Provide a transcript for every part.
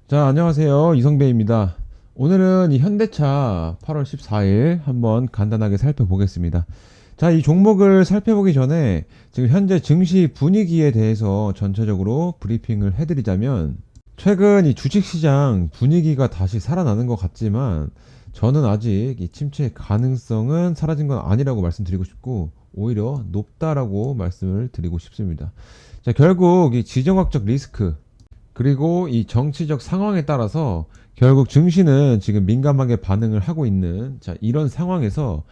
자, 안녕하세요. 이성배입니다. 오늘은 이 현대차 8월 14일 한번 간단하게 살펴보겠습니다. 자, 이 종목을 살펴보기 전에 지금 현재 증시 분위기에 대해서 전체적으로 브리핑을 해드리자면, 최근 이 주식시장 분위기가 다시 살아나는 것 같지만 저는 아직 이 침체 가능성은 사라진 건 아니라고 말씀드리고 싶고, 오히려 높다라고 말씀을 드리고 싶습니다. 자, 결국 이 지정학적 리스크, 그리고 이 정치적 상황에 따라서 결국 증시는 지금 민감하게 반응을 하고 있는, 자, 이런 상황에서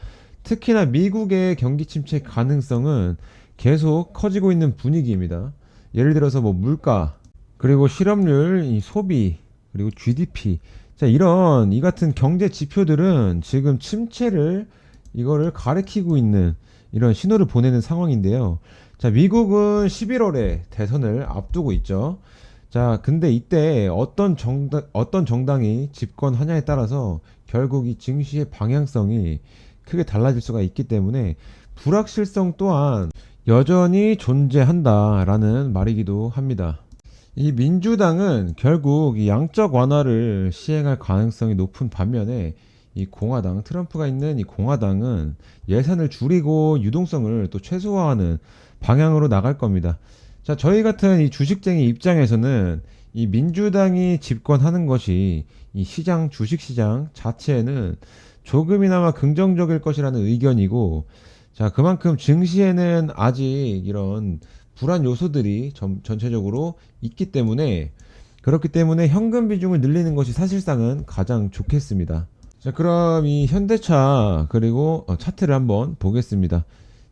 특히나 미국의 경기 침체 가능성은 계속 커지고 있는 분위기입니다. 예를 들어서 뭐 물가, 그리고 실업률, 이 소비, 그리고 GDP, 자, 이런 이 같은 경제 지표들은 지금 침체를 이거를 가리키고 있는 이런 신호를 보내는 상황인데요. 자, 미국은 11월에 대선을 앞두고 있죠. 자, 근데 이때 어떤 정당이 집권하냐에 따라서 결국 이 증시의 방향성이 크게 달라질 수가 있기 때문에 불확실성 또한 여전히 존재한다라는 말이기도 합니다. 이 민주당은 결국 이 양적 완화를 시행할 가능성이 높은 반면에 이 공화당, 트럼프가 있는 이 공화당은 예산을 줄이고 유동성을 또 최소화하는 방향으로 나갈 겁니다. 자, 저희 같은 이 주식쟁이 입장에서는 이 민주당이 집권하는 것이 이 시장, 주식시장 자체에는 조금이나마 긍정적일 것이라는 의견이고, 자, 그만큼 증시에는 아직 이런 불안 요소들이 전체적으로 있기 때문에, 그렇기 때문에 현금 비중을 늘리는 것이 사실상은 가장 좋겠습니다. 자, 그럼 이 현대차 그리고 차트를 한번 보겠습니다.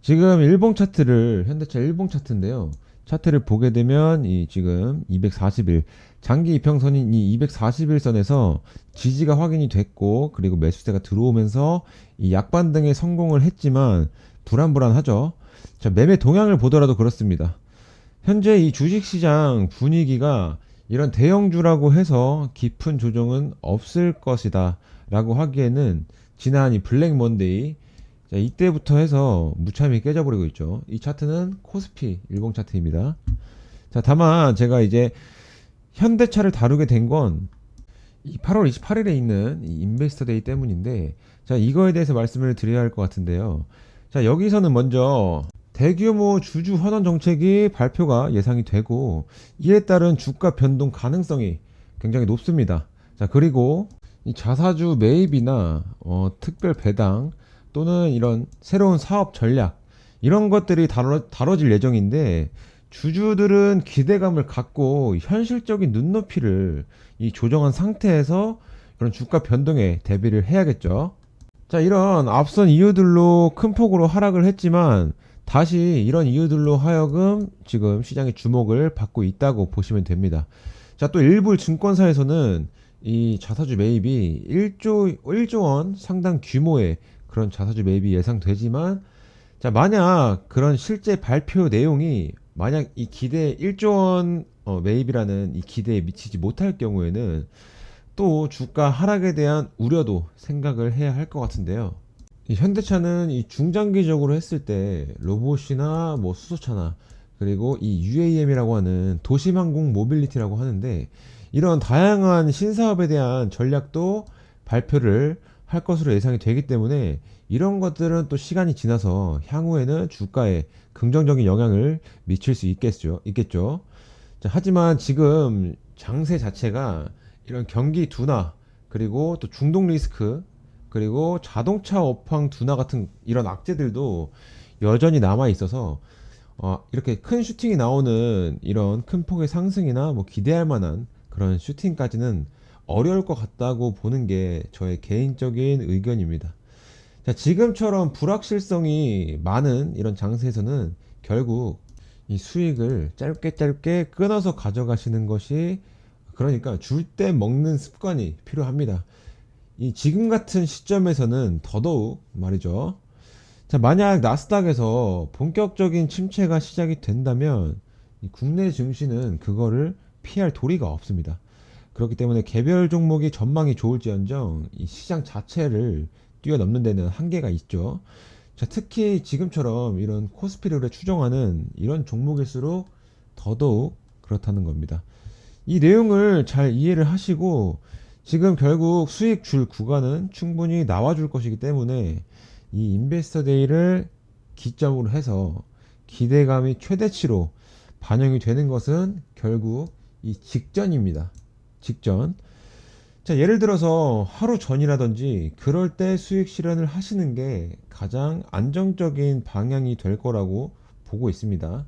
지금 현대차 일봉 차트인데요. 차트를 보게 되면 이 지금 240일 장기 이평선인 이 241선에서 지지가 확인이 됐고, 그리고 매수세가 들어오면서 이 약반등에 성공을 했지만 불안불안하죠. 자, 매매 동향을 보더라도 그렇습니다. 현재 이 주식시장 분위기가 이런 대형주라고 해서 깊은 조정은 없을 것이다 라고 하기에는, 지난 이 블랙 먼데이, 자, 이때부터 해서 무참히 깨져버리고 있죠. 이 차트는 코스피 일봉 차트입니다. 자, 다만 제가 이제 현대차를 다루게 된 건 이 8월 28일에 있는 이 인베스터 데이 때문인데, 자, 이거에 대해서 말씀을 드려야 할 것 같은데요. 자, 여기서는 먼저 대규모 주주 환원 정책이 발표가 예상이 되고, 이에 따른 주가 변동 가능성이 굉장히 높습니다. 자, 그리고 이 자사주 매입이나 특별 배당 또는 이런 새로운 사업 전략, 이런 것들이 다뤄질 예정인데, 주주들은 기대감을 갖고 현실적인 눈높이를 이 조정한 상태에서 그런 주가 변동에 대비를 해야겠죠. 자, 이런 앞선 이유들로 큰 폭으로 하락을 했지만 다시 이런 이유들로 하여금 지금 시장의 주목을 받고 있다고 보시면 됩니다. 자, 또 일부 증권사에서는 이 자사주 매입이 1조 원 상당 규모의 그런 자사주 매입이 예상되지만, 자, 만약 그런 실제 발표 내용이 만약 이 기대 1조 원 매입이라는 이 기대에 미치지 못할 경우에는 또 주가 하락에 대한 우려도 생각을 해야 할 것 같은데요. 이 현대차는 이 중장기적으로 했을 때 로봇이나 뭐 수소차나, 그리고 이 UAM이라고 하는 도심항공 모빌리티라고 하는데, 이런 다양한 신사업에 대한 전략도 발표를 할 것으로 예상이 되기 때문에 이런 것들은 또 시간이 지나서 향후에는 주가에 긍정적인 영향을 미칠 수 있겠죠. 자, 하지만 지금 장세 자체가 이런 경기 둔화, 그리고 또 중동 리스크, 그리고 자동차 업황 둔화 같은 이런 악재들도 여전히 남아 있어서 이렇게 큰 슈팅이 나오는 이런 큰 폭의 상승이나 뭐 기대할 만한 그런 슈팅까지는 어려울 것 같다고 보는 게 저의 개인적인 의견입니다. 자, 지금처럼 불확실성이 많은 이런 장세에서는 결국 이 수익을 짧게 짧게 끊어서 가져가시는 것이, 그러니까 줄 때 먹는 습관이 필요합니다. 이 지금 같은 시점에서는 더더욱 말이죠. 자, 만약 나스닥에서 본격적인 침체가 시작이 된다면 이 국내 증시는 그거를 피할 도리가 없습니다. 그렇기 때문에 개별 종목이 전망이 좋을지언정 이 시장 자체를 뛰어넘는 데는 한계가 있죠. 자, 특히 지금처럼 이런 코스피를 추정하는 이런 종목일수록 더더욱 그렇다는 겁니다. 이 내용을 잘 이해를 하시고 지금 결국 수익 줄 구간은 충분히 나와줄 것이기 때문에 이 인베스터 데이를 기점으로 해서 기대감이 최대치로 반영이 되는 것은 결국 이 직전입니다. 직전. 자, 예를 들어서 하루 전이라든지 그럴 때 수익 실현을 하시는 게 가장 안정적인 방향이 될 거라고 보고 있습니다.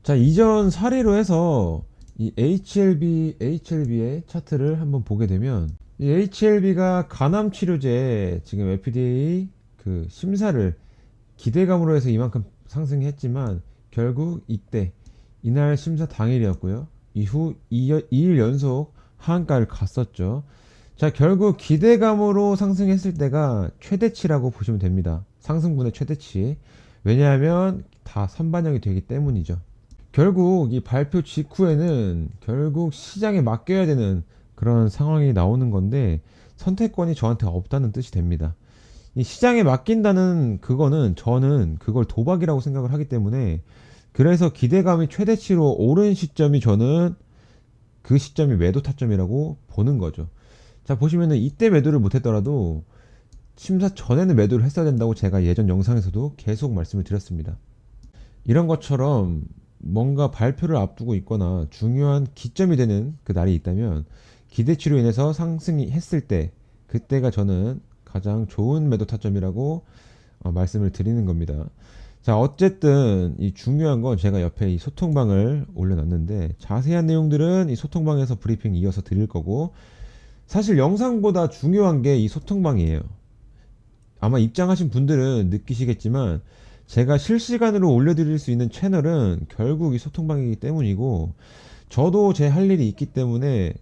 자, 이전 사례로 해서 이 HLB의 차트를 한번 보게 되면 이 HLB가 간암 치료제 지금 FDA 그 심사를 기대감으로 해서 이만큼 상승했지만 결국 이날 심사 당일이었고요. 이후 2일 연속 하한가를 갔었죠. 자, 결국 기대감으로 상승했을 때가 최대치라고 보시면 됩니다. 상승분의 최대치. 왜냐하면 다 선반영이 되기 때문이죠. 결국 이 발표 직후에는 결국 시장에 맡겨야 되는 그런 상황이 나오는 건데 선택권이 저한테 없다는 뜻이 됩니다. 이 시장에 맡긴다는 그거는 저는 그걸 도박이라고 생각을 하기 때문에 그래서 기대감이 최대치로 오른 시점이 저는 그 시점이 매도 타점이라고 보는 거죠. 자, 보시면은 이때 매도를 못했더라도 심사 전에는 매도를 했어야 된다고 제가 예전 영상에서도 계속 말씀을 드렸습니다. 이런 것처럼 뭔가 발표를 앞두고 있거나 중요한 기점이 되는 그 날이 있다면 기대치로 인해서 상승이 했을 때 그때가 저는 가장 좋은 매도 타점이라고 말씀을 드리는 겁니다. 자, 어쨌든 이 중요한 건 제가 옆에 이 소통방을 올려놨는데 자세한 내용들은 이 소통방에서 브리핑 이어서 드릴 거고 사실 영상보다 중요한 게 이 소통방이에요. 아마 입장하신 분들은 느끼시겠지만 제가 실시간으로 올려드릴 수 있는 채널은 결국 이 소통방이기 때문이고 저도 제 할 일이 있기 때문에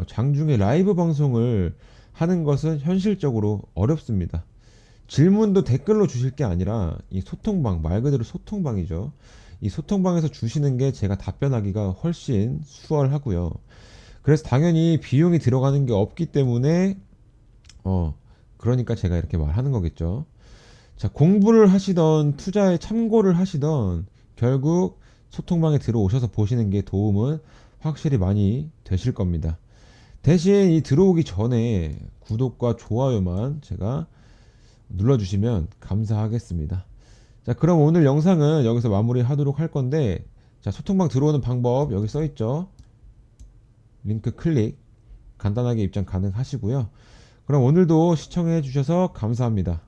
장중에 라이브 방송을 하는 것은 현실적으로 어렵습니다. 질문도 댓글로 주실 게 아니라 이 소통방, 말 그대로 소통방이죠. 이 소통방에서 주시는 게 제가 답변하기가 훨씬 수월하고요. 그래서 당연히 비용이 들어가는 게 없기 때문에 그러니까 제가 이렇게 말하는 거겠죠. 자, 공부를 하시던 투자에 참고를 하시던 결국 소통방에 들어오셔서 보시는 게 도움은 확실히 많이 되실 겁니다. 대신 이 들어오기 전에 구독과 좋아요만 제가 눌러주시면 감사하겠습니다. 자, 그럼 오늘 영상은 여기서 마무리 하도록 할 건데, 자, 소통방 들어오는 방법 여기 써 있죠. 링크 클릭 간단하게 입장 가능하시고요. 그럼 오늘도 시청해 주셔서 감사합니다.